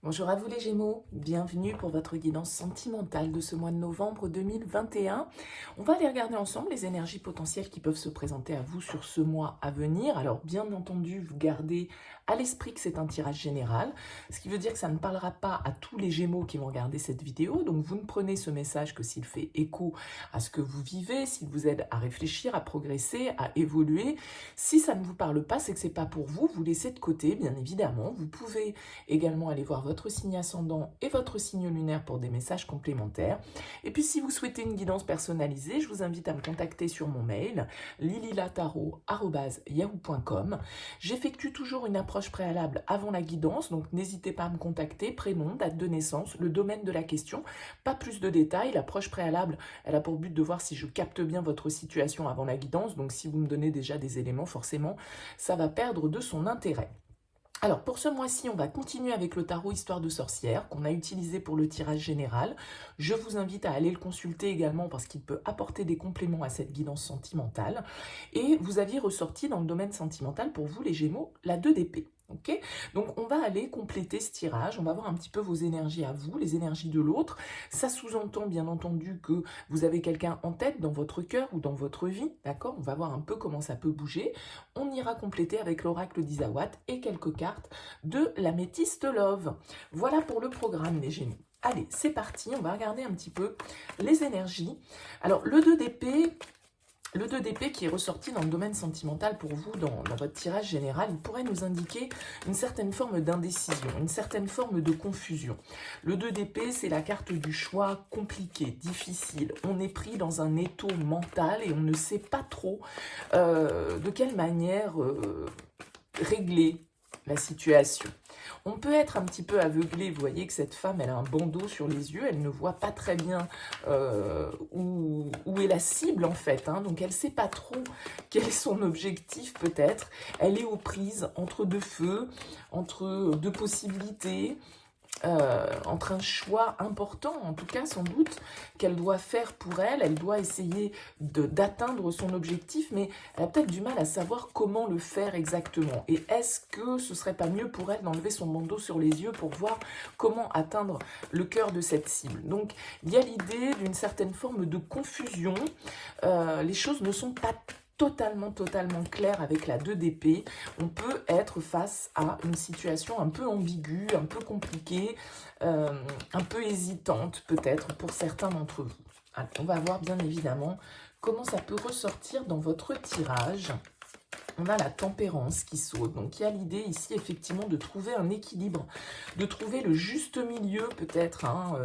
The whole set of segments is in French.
Bonjour à vous les Gémeaux, bienvenue pour votre guidance sentimentale de ce mois de novembre 2021. On va aller regarder ensemble les énergies potentielles qui peuvent se présenter à vous sur ce mois à venir. Alors bien entendu, vous gardez à l'esprit que c'est un tirage général, ce qui veut dire que ça ne parlera pas à tous les Gémeaux qui vont regarder cette vidéo, donc vous ne prenez ce message que s'il fait écho à ce que vous vivez, s'il vous aide à réfléchir, à progresser, à évoluer. Si ça ne vous parle pas, c'est que c'est pas pour vous, vous laissez de côté, bien évidemment. Vous pouvez également aller voir votre signe ascendant et votre signe lunaire pour des messages complémentaires. Et puis si vous souhaitez une guidance personnalisée, je vous invite à me contacter sur mon mail lililataro@yahoo.com. J'effectue toujours une approche préalable avant la guidance, donc n'hésitez pas à me contacter, prénom, date de naissance, le domaine de la question, pas plus de détails. L'approche préalable, elle a pour but de voir si je capte bien votre situation avant la guidance, donc si vous me donnez déjà des éléments, forcément, ça va perdre de son intérêt. Alors pour ce mois-ci, on va continuer avec le tarot Histoire de sorcière qu'on a utilisé pour le tirage général. Je vous invite à aller le consulter également parce qu'il peut apporter des compléments à cette guidance sentimentale. Et vous aviez ressorti dans le domaine sentimental pour vous les Gémeaux la 2 d'épée. Okay, donc on va aller compléter ce tirage, on va voir un petit peu vos énergies à vous, les énergies de l'autre. Ça sous-entend bien entendu que vous avez quelqu'un en tête dans votre cœur ou dans votre vie, d'accord? On va voir un peu comment ça peut bouger. On ira compléter avec l'oracle d'Isawat et quelques cartes de l'améthyste Love. Voilà pour le programme les Gémeaux. Allez, c'est parti, on va regarder un petit peu les énergies. Alors le 2 d'épée... Le 2 d'épée qui est ressorti dans le domaine sentimental pour vous, dans votre tirage général, il pourrait nous indiquer une certaine forme d'indécision, une certaine forme de confusion. Le 2 d'épée, c'est la carte du choix compliqué, difficile. On est pris dans un étau mental et on ne sait pas trop de quelle manière régler la situation. On peut être un petit peu aveuglé, vous voyez que cette femme, elle a un bandeau sur les yeux, elle ne voit pas très bien où est la cible en fait, hein, donc elle ne sait pas trop quel est son objectif peut-être, elle est aux prises entre deux feux, entre deux possibilités, entre un choix important, en tout cas sans doute, qu'elle doit faire pour elle. Elle doit essayer d'atteindre son objectif, mais elle a peut-être du mal à savoir comment le faire exactement. Et est-ce que ce serait pas mieux pour elle d'enlever son bandeau sur les yeux pour voir comment atteindre le cœur de cette cible? Donc il y a l'idée d'une certaine forme de confusion. Les choses ne sont pas totalement clair avec la 2 d'épée. On peut être face à une situation un peu ambiguë, un peu compliquée, un peu hésitante peut-être pour certains d'entre vous. Alors, on va voir bien évidemment comment ça peut ressortir dans votre tirage. On a la tempérance qui saute. Donc, il y a l'idée ici, effectivement, de trouver un équilibre, de trouver le juste milieu, peut-être, hein,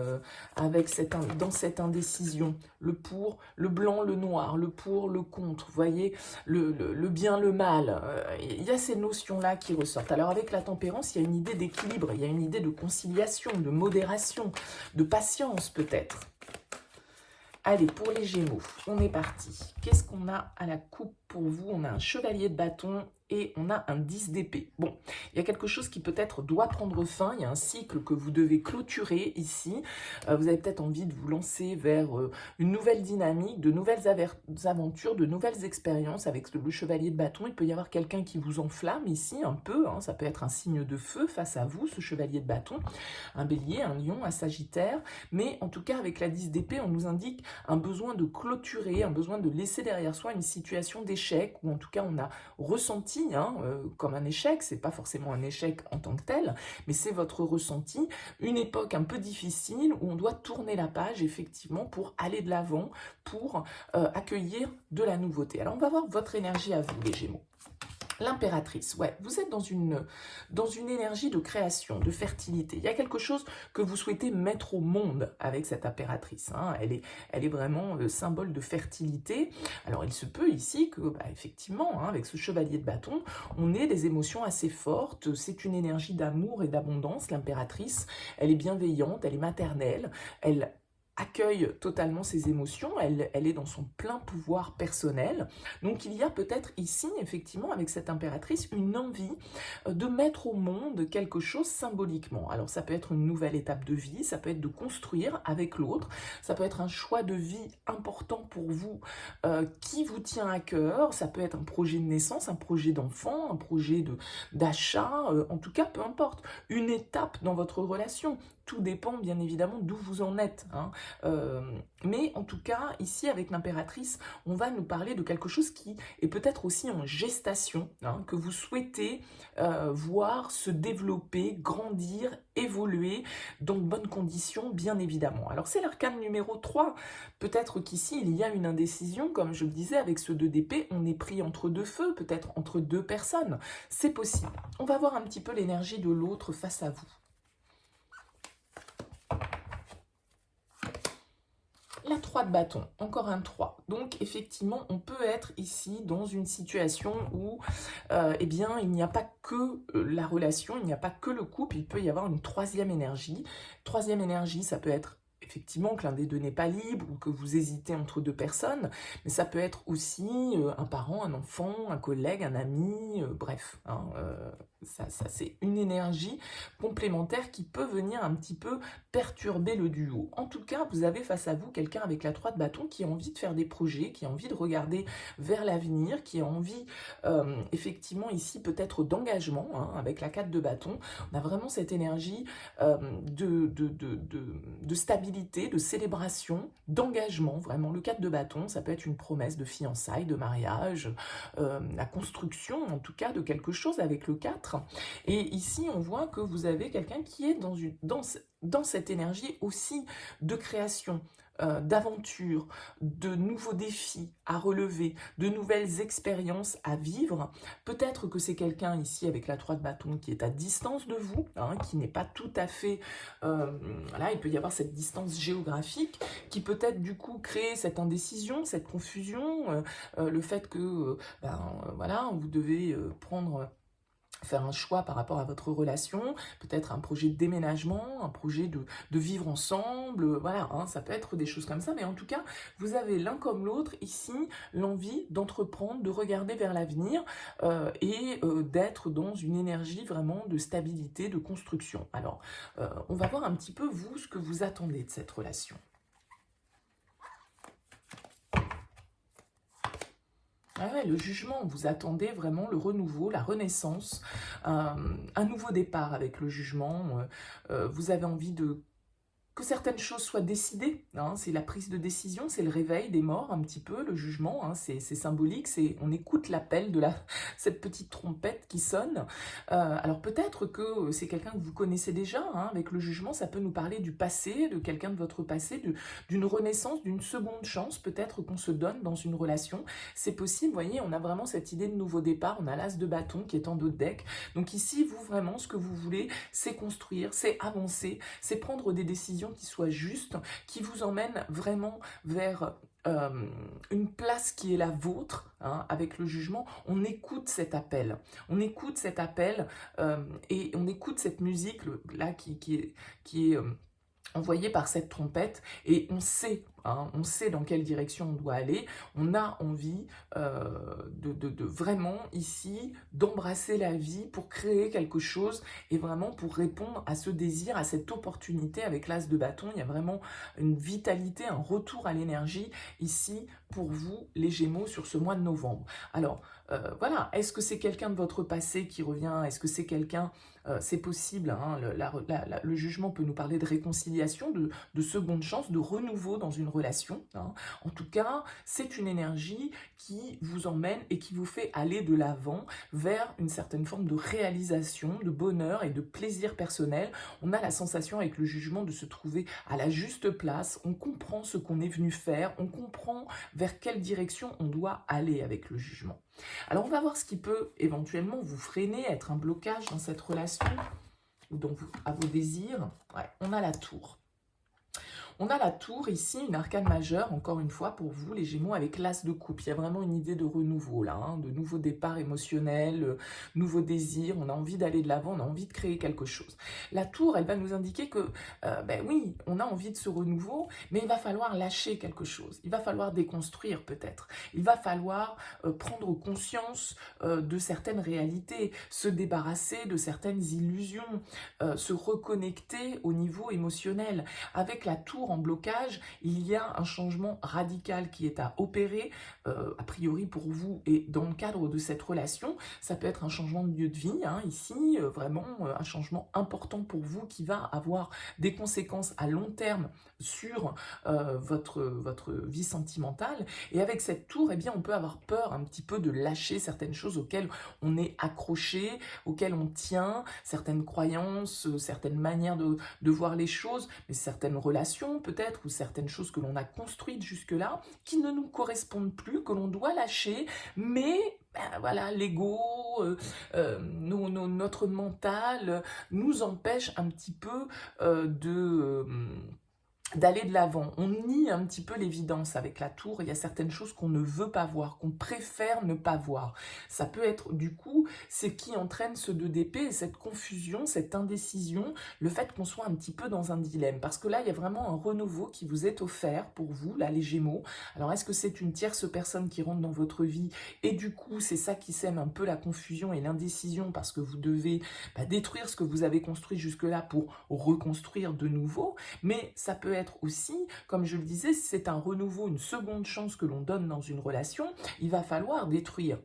dans cette indécision. Le pour, le blanc, le noir, le pour, le contre. Vous voyez, le bien, le mal. Il y a ces notions-là qui ressortent. Alors, avec la tempérance, il y a une idée d'équilibre, il y a une idée de conciliation, de modération, de patience, peut-être. Allez, pour les Gémeaux, on est parti. Qu'est-ce qu'on a à la coupe pour vous? On a un chevalier de bâton et on a un 10 d'épée. Bon, il y a quelque chose qui peut-être doit prendre fin. Il y a un cycle que vous devez clôturer ici. Vous avez peut-être envie de vous lancer vers une nouvelle dynamique, de nouvelles aventures, de nouvelles expériences avec le chevalier de bâton. Il peut y avoir quelqu'un qui vous enflamme ici un peu, hein. Ça peut être un signe de feu face à vous, ce chevalier de bâton. Un bélier, un lion, un sagittaire. Mais en tout cas, avec la 10 d'épée, on nous indique un besoin de clôturer, un besoin de laisser derrière soi une situation d'échec, ou en tout cas on a ressenti comme un échec. C'est pas forcément un échec en tant que tel, mais c'est votre ressenti, une époque un peu difficile où on doit tourner la page effectivement pour aller de l'avant, pour accueillir de la nouveauté. Alors on va voir votre énergie à vous les Gémeaux. L'impératrice, ouais, vous êtes dans une énergie de création, de fertilité. Il y a quelque chose que vous souhaitez mettre au monde avec cette impératrice, hein. Elle est vraiment le symbole de fertilité. Alors il se peut ici que, effectivement, hein, avec ce chevalier de bâton, on ait des émotions assez fortes. C'est une énergie d'amour et d'abondance, l'impératrice. Elle est bienveillante, elle est maternelle, elle accueille totalement ses émotions, elle est dans son plein pouvoir personnel. Donc il y a peut-être ici, effectivement, avec cette impératrice, une envie de mettre au monde quelque chose symboliquement. Alors ça peut être une nouvelle étape de vie, ça peut être de construire avec l'autre, ça peut être un choix de vie important pour vous qui vous tient à cœur, ça peut être un projet de naissance, un projet d'enfant, un projet d'achat, en tout cas, peu importe, une étape dans votre relation. Tout dépend bien évidemment d'où vous en êtes, hein. Mais en tout cas, ici avec l'impératrice, on va nous parler de quelque chose qui est peut-être aussi en gestation, hein, que vous souhaitez voir se développer, grandir, évoluer dans de bonnes conditions, bien évidemment. Alors c'est l'arcane numéro 3. Peut-être qu'ici, il y a une indécision, comme je le disais, avec ce 2 d'épée, on est pris entre deux feux, peut-être entre deux personnes. C'est possible. On va voir un petit peu l'énergie de l'autre face à vous. La 3 de bâton, encore un 3. Donc, effectivement, on peut être ici dans une situation où, eh bien, il n'y a pas que la relation, il n'y a pas que le couple, il peut y avoir une troisième énergie. Troisième énergie, ça peut être effectivement que l'un des deux n'est pas libre ou que vous hésitez entre deux personnes, mais ça peut être aussi un parent, un enfant, un collègue, un ami, bref, hein, ça c'est une énergie complémentaire qui peut venir un petit peu perturber le duo. En tout cas, vous avez face à vous quelqu'un avec la 3 de bâton qui a envie de faire des projets, qui a envie de regarder vers l'avenir, qui a envie effectivement ici peut-être d'engagement, hein, avec la 4 de bâton. On a vraiment cette énergie de stabilité, de célébration, d'engagement, vraiment. Le 4 de bâton, ça peut être une promesse de fiançailles, de mariage, la construction en tout cas de quelque chose avec le 4. Et ici, on voit que vous avez quelqu'un qui est dans cette énergie aussi de création, d'aventure, de nouveaux défis à relever, de nouvelles expériences à vivre. Peut-être que c'est quelqu'un ici avec la 3 de bâton qui est à distance de vous, hein, qui n'est pas tout à fait... là, il peut y avoir cette distance géographique qui peut-être du coup créer cette indécision, cette confusion, le fait que voilà, vous devez faire un choix par rapport à votre relation, peut-être un projet de déménagement, un projet de vivre ensemble, voilà, hein, ça peut être des choses comme ça, mais en tout cas, vous avez l'un comme l'autre ici l'envie d'entreprendre, de regarder vers l'avenir et d'être dans une énergie vraiment de stabilité, de construction. Alors, on va voir un petit peu, vous, ce que vous attendez de cette relation. Ah ouais, le jugement, vous attendez vraiment le renouveau, la renaissance, un nouveau départ avec le jugement. Vous avez envie que certaines choses soient décidées, hein, c'est la prise de décision, c'est le réveil des morts un petit peu, le jugement, hein, c'est symbolique, on écoute l'appel de cette petite trompette qui sonne. Alors peut-être que c'est quelqu'un que vous connaissez déjà, hein, avec le jugement, ça peut nous parler du passé, de quelqu'un de votre passé, d'une renaissance, d'une seconde chance, peut-être qu'on se donne dans une relation, c'est possible, vous voyez, on a vraiment cette idée de nouveau départ, on a l'as de bâton qui est en dos de deck, donc ici, vous vraiment, ce que vous voulez, c'est construire, c'est avancer, c'est prendre des décisions qui soit juste, qui vous emmène vraiment vers une place qui est la vôtre, hein, avec le jugement. On écoute cet appel, et on écoute cette musique là qui est envoyée par cette trompette, et on sait, hein, on sait dans quelle direction on doit aller, on a envie de vraiment ici d'embrasser la vie pour créer quelque chose et vraiment pour répondre à ce désir, à cette opportunité avec l'as de bâton. Il y a vraiment une vitalité, un retour à l'énergie ici pour vous les Gémeaux sur ce mois de novembre. Alors voilà, est-ce que c'est quelqu'un de votre passé qui revient? Est-ce que c'est quelqu'un, c'est possible, hein, le jugement peut nous parler de réconciliation, de seconde chance, de renouveau dans une relation, hein. En tout cas, c'est une énergie qui vous emmène et qui vous fait aller de l'avant vers une certaine forme de réalisation, de bonheur et de plaisir personnel. On a la sensation avec le jugement de se trouver à la juste place, on comprend ce qu'on est venu faire, on comprend vers quelle direction on doit aller avec le jugement. Alors on va voir ce qui peut éventuellement vous freiner, être un blocage dans cette relation ou à vos désirs. Ouais, on a la tour. On a la tour ici, une arcane majeure, encore une fois, pour vous, les Gémeaux, avec l'as de coupe. Il y a vraiment une idée de renouveau, là, hein, de nouveau départ émotionnel, nouveau désir. On a envie d'aller de l'avant, on a envie de créer quelque chose. La tour, elle va nous indiquer que, ben oui, on a envie de ce renouveau, mais il va falloir lâcher quelque chose. Il va falloir déconstruire, peut-être. Il va falloir prendre conscience de certaines réalités, se débarrasser de certaines illusions, se reconnecter au niveau émotionnel. Avec la tour en blocage, il y a un changement radical qui est à opérer, a priori pour vous et dans le cadre de cette relation. Ça peut être un changement de lieu de vie, hein, ici, vraiment un changement important pour vous qui va avoir des conséquences à long terme sur votre vie sentimentale. Et avec cette tour, eh bien, on peut avoir peur un petit peu de lâcher certaines choses auxquelles on est accroché, auxquelles on tient, certaines croyances, certaines manières de voir les choses, mais certaines relations peut-être, ou certaines choses que l'on a construites jusque-là, qui ne nous correspondent plus, que l'on doit lâcher, mais ben, voilà, l'ego, notre mental nous empêche un petit peu d'aller de l'avant. On nie un petit peu l'évidence avec la tour. Il y a certaines choses qu'on ne veut pas voir, qu'on préfère ne pas voir. Ça peut être, du coup, ce qui entraîne ce 2 d'épée, cette confusion, cette indécision, le fait qu'on soit un petit peu dans un dilemme. Parce que là, il y a vraiment un renouveau qui vous est offert pour vous, là, les Gémeaux. Alors, est-ce que c'est une tierce personne qui rentre dans votre vie et du coup, c'est ça qui sème un peu la confusion et l'indécision parce que vous devez détruire ce que vous avez construit jusque-là pour reconstruire de nouveau. Mais ça peut être aussi, comme je le disais, si c'est un renouveau, une seconde chance que l'on donne dans une relation, il va falloir détruire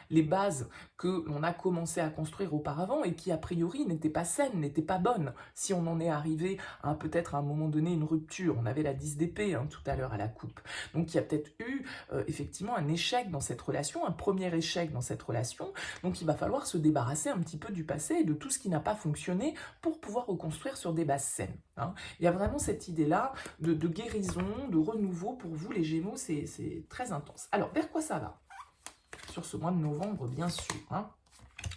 les bases que l'on a commencé à construire auparavant et qui a priori n'étaient pas saines, n'étaient pas bonnes. Si on en est arrivé à peut-être à un moment donné une rupture, on avait la 10 d'épée tout à l'heure à la coupe. Donc il y a peut-être eu effectivement un échec dans cette relation, un premier échec dans cette relation. Donc il va falloir se débarrasser un petit peu du passé et de tout ce qui n'a pas fonctionné pour pouvoir reconstruire sur des bases saines. Il y a vraiment cette idée-là de guérison, de renouveau pour vous les Gémeaux, c'est très intense. Alors vers quoi ça va ? Sur ce mois de novembre, bien sûr.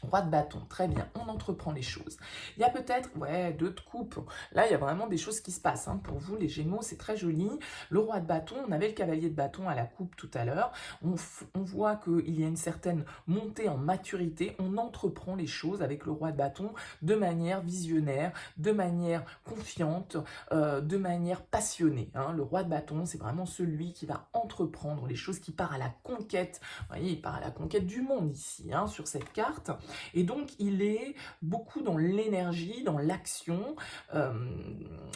Roi de bâton, très bien, on entreprend les choses. Il y a peut-être, 2 de coupe. Là, il y a vraiment des choses qui se passent. Pour vous, les Gémeaux, c'est très joli. Le roi de bâton, on avait le cavalier de bâton à la coupe tout à l'heure. On voit qu'il y a une certaine montée en maturité. On entreprend les choses avec le roi de bâton de manière visionnaire, de manière confiante, de manière passionnée. Le roi de bâton, c'est vraiment celui qui va entreprendre les choses, qui part à la conquête. Vous voyez, il part à la conquête du monde ici, sur cette carte. Et donc, il est beaucoup dans l'énergie, dans l'action.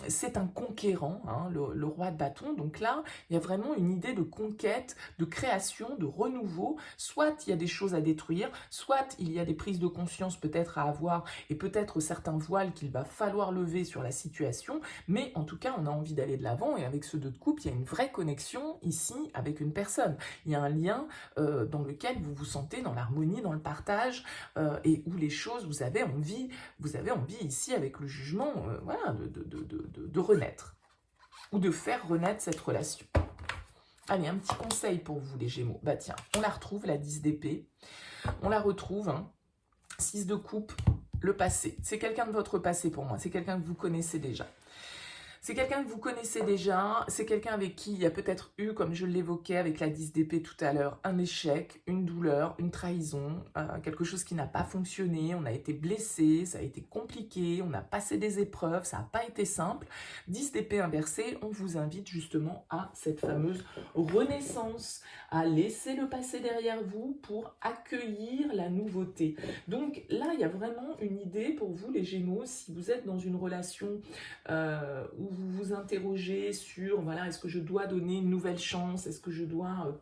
C'est un conquérant, le roi de bâton. Donc là, il y a vraiment une idée de conquête, de création, de renouveau. Soit il y a des choses à détruire, soit il y a des prises de conscience peut-être à avoir et peut-être certains voiles qu'il va falloir lever sur la situation. Mais en tout cas, on a envie d'aller de l'avant et avec ce 2 de coupe, il y a une vraie connexion ici avec une personne. Il y a un lien dans lequel vous vous sentez dans l'harmonie, dans le partage, et où les choses, vous avez envie ici avec le jugement de renaître ou de faire renaître cette relation. Allez, un petit conseil pour vous les Gémeaux. Tiens, on la retrouve, la 10 d'épée. On la retrouve, 6 de coupe, le passé. C'est quelqu'un de votre passé pour moi, c'est quelqu'un que vous connaissez déjà. C'est quelqu'un que vous connaissez déjà, c'est quelqu'un avec qui il y a peut-être eu, comme je l'évoquais avec la 10 d'épée tout à l'heure, un échec, une douleur, une trahison, quelque chose qui n'a pas fonctionné, on a été blessé, ça a été compliqué, on a passé des épreuves, ça n'a pas été simple. 10 d'épée inversée, on vous invite justement à cette fameuse renaissance, à laisser le passé derrière vous pour accueillir la nouveauté. Donc là, il y a vraiment une idée pour vous les Gémeaux, si vous êtes dans une relation où vous vous interrogez sur, est-ce que je dois donner une nouvelle chance, est-ce que je dois...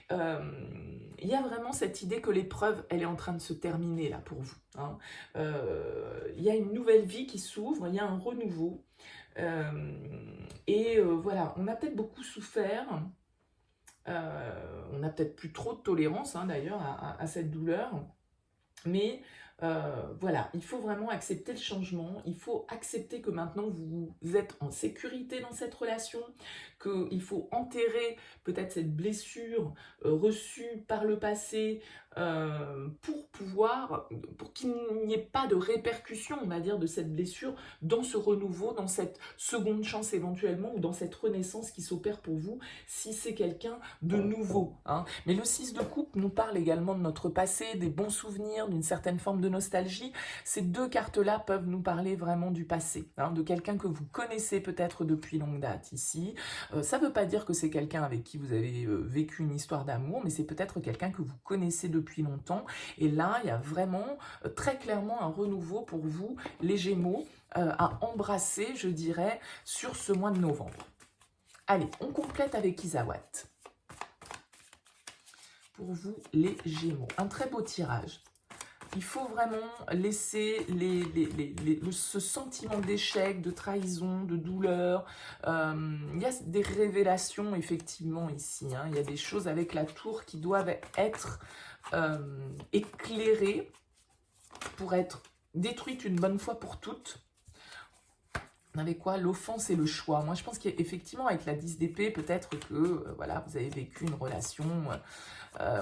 il y a vraiment cette idée que l'épreuve, elle est en train de se terminer là pour vous. Il y a une nouvelle vie qui s'ouvre, il y a un renouveau. On a peut-être beaucoup souffert, on n'a peut-être plus trop de tolérance d'ailleurs à cette douleur, mais il faut vraiment accepter le changement, il faut accepter que maintenant vous êtes en sécurité dans cette relation, qu'il faut enterrer peut-être cette blessure reçue par le passé pour qu'il n'y ait pas de répercussions, on va dire, de cette blessure dans ce renouveau, dans cette seconde chance éventuellement, ou dans cette renaissance qui s'opère pour vous, si c'est quelqu'un de nouveau. Hein. Mais le 6 de coupe nous parle également de notre passé, des bons souvenirs, d'une certaine forme de nostalgie. Ces deux cartes-là peuvent nous parler vraiment du passé, hein, de quelqu'un que vous connaissez peut-être depuis longue date ici. Ça ne veut pas dire que c'est quelqu'un avec qui vous avez vécu une histoire d'amour, mais c'est peut-être quelqu'un que vous connaissez depuis longtemps. Et là, il y a vraiment très clairement un renouveau pour vous, les Gémeaux, à embrasser, je dirais, sur ce mois de novembre. Allez, on complète avec Isawat. Pour vous, les Gémeaux. Un très beau tirage. Il faut vraiment laisser ce sentiment d'échec, de trahison, de douleur. Il y a des révélations, effectivement, ici. Hein. Il y a des choses avec la tour qui doivent être éclairées pour être détruites une bonne fois pour toutes. Avec quoi? L'offense et le choix. Moi, je pense qu'effectivement, avec la 10 d'épée, peut-être que voilà, vous avez vécu une relation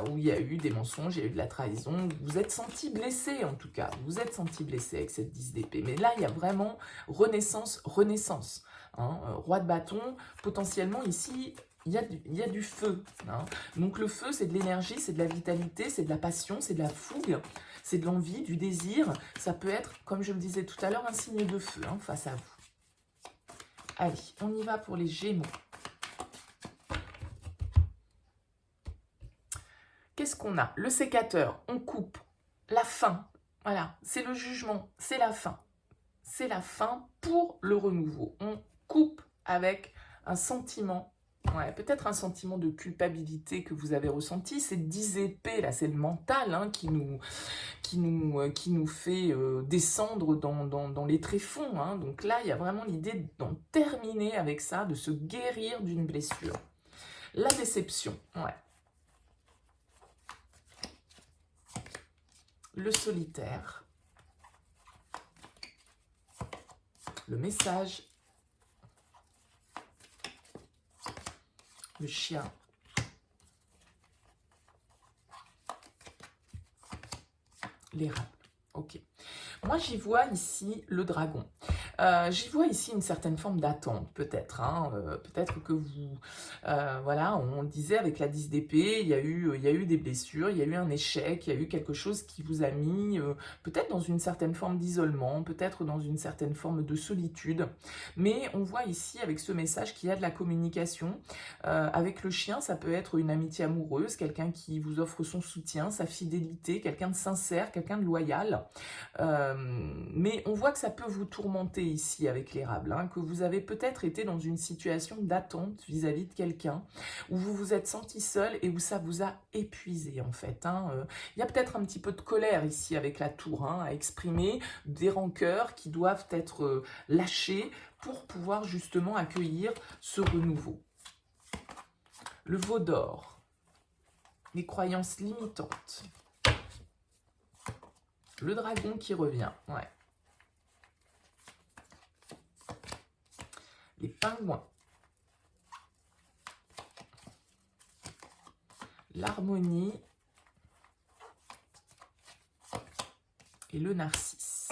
où il y a eu des mensonges, il y a eu de la trahison. Vous vous êtes senti blessé, en tout cas. Vous vous êtes senti blessé avec cette 10 d'épée. Mais là, il y a vraiment renaissance. Hein. Roi de bâton, potentiellement, ici, il y a du feu. Hein. Donc, le feu, c'est de l'énergie, c'est de la vitalité, c'est de la passion, c'est de la fougue, c'est de l'envie, du désir. Ça peut être, comme je le disais tout à l'heure, un signe de feu face à vous. Allez, on y va pour les Gémeaux. Qu'est-ce qu'on a? Le sécateur, on coupe. La fin, voilà, c'est le jugement, c'est la fin. C'est la fin pour le renouveau. On coupe avec un sentiment, peut-être un sentiment de culpabilité que vous avez ressenti. C'est 10 épées, là, c'est le mental hein, qui nous fait descendre dans les tréfonds. Hein. Donc là, il y a vraiment l'idée d'en terminer avec ça, de se guérir d'une blessure. La déception, Le solitaire. Le message. Le chien. L'érable. Ok. Moi, j'y vois ici le dragon. J'y vois ici une certaine forme d'attente, peut-être. Hein, peut-être que vous... voilà, on le disait avec la 10 d'épée, il y a eu des blessures, il y a eu un échec, il y a eu quelque chose qui vous a mis peut-être dans une certaine forme d'isolement, peut-être dans une certaine forme de solitude. Mais on voit ici, avec ce message, qu'il y a de la communication. Avec le chien, ça peut être une amitié amoureuse, quelqu'un qui vous offre son soutien, sa fidélité, quelqu'un de sincère, quelqu'un de loyal. Mais on voit que ça peut vous tourmenter ici avec l'érable, hein, que vous avez peut-être été dans une situation d'attente vis-à-vis de quelqu'un, où vous vous êtes senti seul et où ça vous a épuisé en fait. Hein. Il y a peut-être un petit peu de colère ici avec la tour, hein, à exprimer, des rancœurs qui doivent être lâchées pour pouvoir justement accueillir ce renouveau. Le veau d'or, les croyances limitantes. Le dragon qui revient, Les pingouins. L'harmonie. Et le narcisse.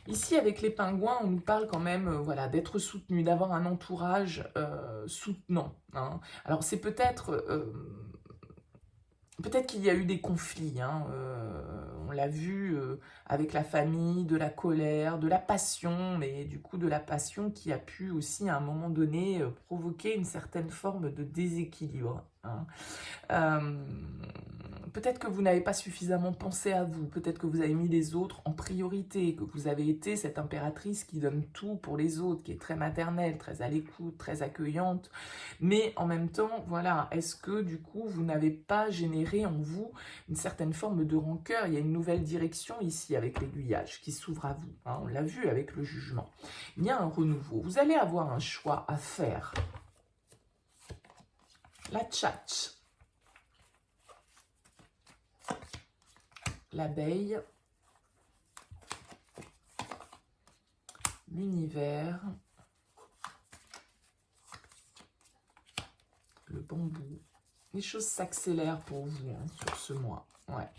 Ici, avec les pingouins, on nous parle quand même voilà, d'être soutenu, d'avoir un entourage soutenant. Hein. Alors, c'est peut-être... Peut-être qu'il y a eu des conflits, hein, on l'a vu avec la famille, de la colère, de la passion, mais du coup de la passion qui a pu aussi à un moment donné provoquer une certaine forme de déséquilibre. Hein. Peut-être que vous n'avez pas suffisamment pensé à vous, peut-être que vous avez mis les autres en priorité, que vous avez été cette impératrice qui donne tout pour les autres, qui est très maternelle, très à l'écoute, très accueillante, mais en même temps, voilà, est-ce que du coup vous n'avez pas généré en vous une certaine forme de rancœur? Il y a une nouvelle direction ici avec l'aiguillage qui s'ouvre à vous, hein, on l'a vu avec le jugement. Il y a un renouveau, vous allez avoir un choix à faire. La tchatch. L'abeille, l'univers, le bambou les choses s'accélèrent pour vous hein, sur ce mois. Ouais.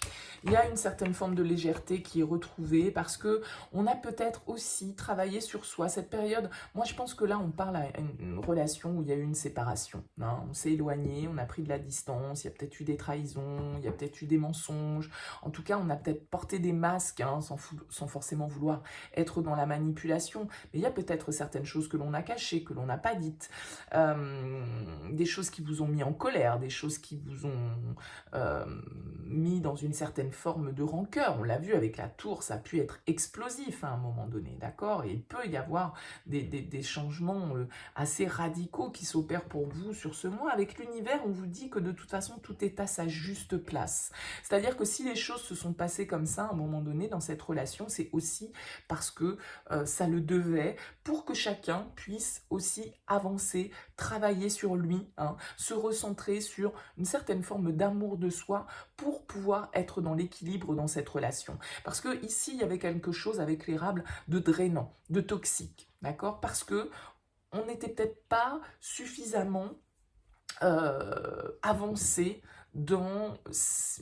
Il y a une certaine forme de légèreté qui est retrouvée parce que on a peut-être aussi travaillé sur soi. Cette période, moi je pense que là on parle à une relation où il y a eu une séparation. Hein. On s'est éloigné, on a pris de la distance, il y a peut-être eu des trahisons, il y a peut-être eu des mensonges. En tout cas, on a peut-être porté des masques hein, sans forcément vouloir être dans la manipulation. Mais il y a peut-être certaines choses que l'on a cachées, que l'on n'a pas dites. Des choses qui vous ont mis en colère, des choses qui vous ont mis dans une certaine forme de rancœur. On l'a vu avec la tour, ça a pu être explosif à un moment donné, d'accord? Et il peut y avoir des changements assez radicaux qui s'opèrent pour vous sur ce mois. Avec l'univers, on vous dit que de toute façon, tout est à sa juste place. C'est-à-dire que si les choses se sont passées comme ça à un moment donné dans cette relation, c'est aussi parce que ça le devait, pour que chacun puisse aussi avancer, travailler sur lui, hein, se recentrer sur une certaine forme d'amour de soi pour pouvoir être dans l'équilibre dans cette relation. Parce que ici, il y avait quelque chose avec l'érable de drainant, de toxique, d'accord? Parce que on n'était peut-être pas suffisamment avancé dans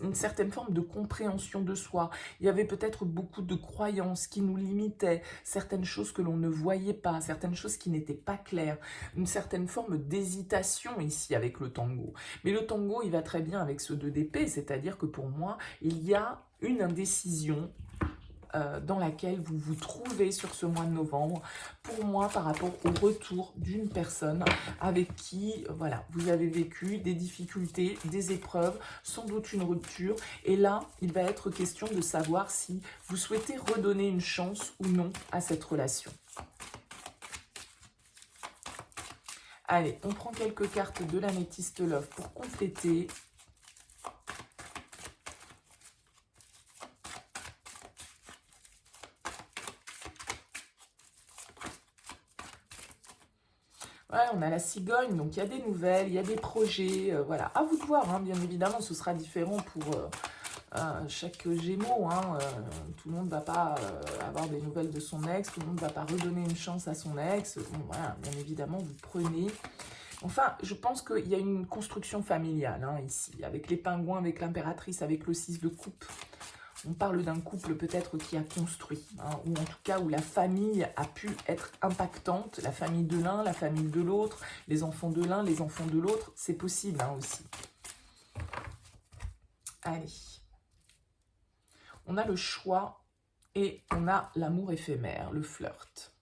une certaine forme de compréhension de soi. Il y avait peut-être beaucoup de croyances qui nous limitaient, certaines choses que l'on ne voyait pas, certaines choses qui n'étaient pas claires, une certaine forme d'hésitation ici avec le tango. Mais le tango, il va très bien avec ce 2 d'épée, c'est-à-dire que pour moi, il y a une indécision dans laquelle vous vous trouvez sur ce mois de novembre, pour moi, par rapport au retour d'une personne avec qui, voilà, vous avez vécu des difficultés, des épreuves, sans doute une rupture. Et là, il va être question de savoir si vous souhaitez redonner une chance ou non à cette relation. Allez, on prend quelques cartes de l'Améthyste Love pour compléter. Ouais, on a la cigogne, donc il y a des nouvelles, il y a des projets, voilà. À vous de voir, hein, bien évidemment, ce sera différent pour chaque Gémeaux. Hein, tout le monde ne va pas avoir des nouvelles de son ex, tout le monde ne va pas redonner une chance à son ex. Bon, voilà, bien évidemment, vous prenez. Enfin, je pense qu'il y a une construction familiale hein, ici, avec les pingouins, avec l'impératrice, avec le 6 de coupe. On parle d'un couple peut-être qui a construit, hein, ou en tout cas où la famille a pu être impactante, la famille de l'un, la famille de l'autre, les enfants de l'un, les enfants de l'autre, c'est possible hein, aussi. Allez, on a le choix et on a l'amour éphémère, le flirt.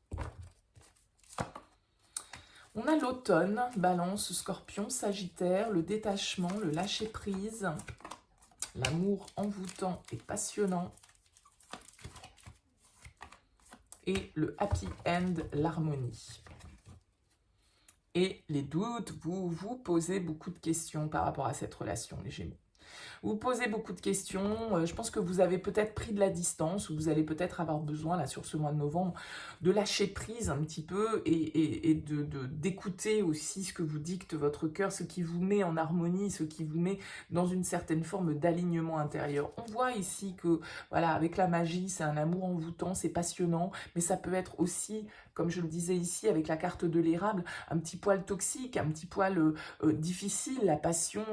On a l'automne, Balance, Scorpion, Sagittaire, le détachement, le lâcher-prise, l'amour envoûtant et passionnant. Et le happy end, l'harmonie. Et les doutes, vous vous posez beaucoup de questions par rapport à cette relation, les Gémeaux. Vous posez beaucoup de questions, je pense que vous avez peut-être pris de la distance, ou vous allez peut-être avoir besoin, là, sur ce mois de novembre, de lâcher prise un petit peu et d'écouter aussi ce que vous dicte votre cœur, ce qui vous met en harmonie, ce qui vous met dans une certaine forme d'alignement intérieur. On voit ici que, voilà, avec la magie, c'est un amour envoûtant, c'est passionnant, mais ça peut être aussi, comme je le disais ici, avec la carte de l'érable, un petit poil toxique, un petit poil difficile. La passion,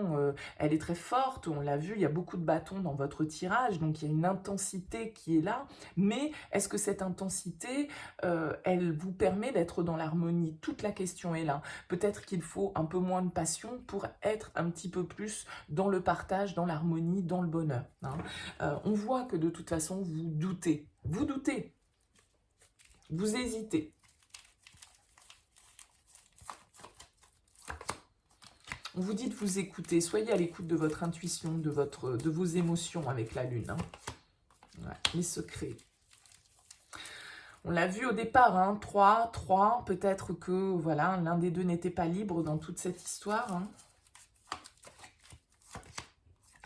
elle est très forte, on l'a vu, il y a beaucoup de bâtons dans votre tirage, donc il y a une intensité qui est là, mais est-ce que cette intensité, elle vous permet d'être dans l'harmonie? Toute la question est là. Peut-être qu'il faut un peu moins de passion pour être un petit peu plus dans le partage, dans l'harmonie, dans le bonheur. Hein. On voit que de toute façon, vous doutez, vous hésitez. On vous dit de vous écouter, soyez à l'écoute de votre intuition, de vos émotions avec la lune. Hein. Ouais, les secrets. On l'a vu au départ, hein, 3, peut-être que voilà, l'un des deux n'était pas libre dans toute cette histoire. Hein.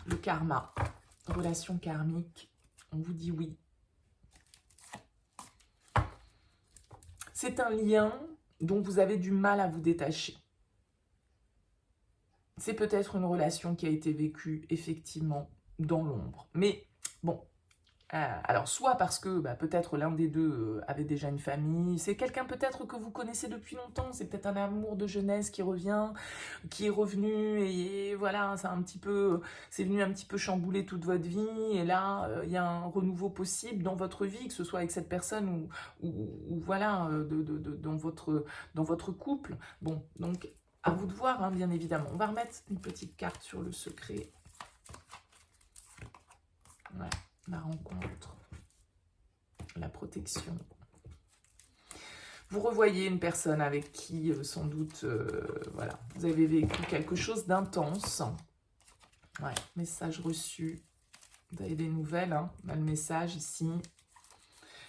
Le karma, relation karmique, on vous dit oui. C'est un lien dont vous avez du mal à vous détacher. C'est peut-être une relation qui a été vécue effectivement dans l'ombre. Mais bon, Alors, soit parce que peut-être l'un des deux avait déjà une famille, c'est quelqu'un peut-être que vous connaissez depuis longtemps, c'est peut-être un amour de jeunesse qui revient, qui est revenu, et voilà, c'est venu un petit peu chambouler toute votre vie, et là, il y a un renouveau possible dans votre vie, que ce soit avec cette personne ou voilà, dans votre couple. Bon, donc, à vous de voir, hein, bien évidemment. On va remettre une petite carte sur le secret. Ouais. La rencontre, la protection. Vous revoyez une personne avec qui, sans doute, voilà, vous avez vécu quelque chose d'intense. Ouais, message reçu. Vous avez des nouvelles, hein, on a le message ici.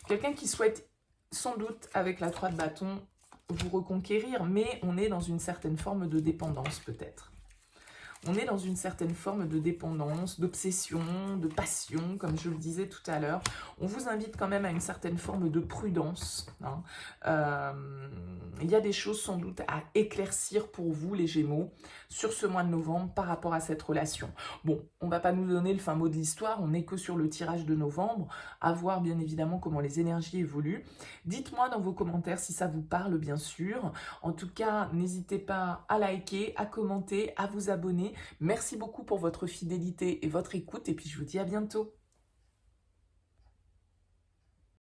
Quelqu'un qui souhaite, sans doute, avec la 3 de bâton, vous reconquérir, mais on est dans une certaine forme de dépendance, peut-être. On est dans une certaine forme de dépendance, d'obsession, de passion, comme je le disais tout à l'heure. On vous invite quand même à une certaine forme de prudence, hein. Il y a des choses sans doute à éclaircir pour vous, les Gémeaux, sur ce mois de novembre par rapport à cette relation. Bon, on ne va pas nous donner le fin mot de l'histoire, on n'est que sur le tirage de novembre, à voir bien évidemment comment les énergies évoluent. Dites-moi dans vos commentaires si ça vous parle, bien sûr. En tout cas, n'hésitez pas à liker, à commenter, à vous abonner. Merci beaucoup pour votre fidélité et votre écoute, et puis je vous dis à bientôt.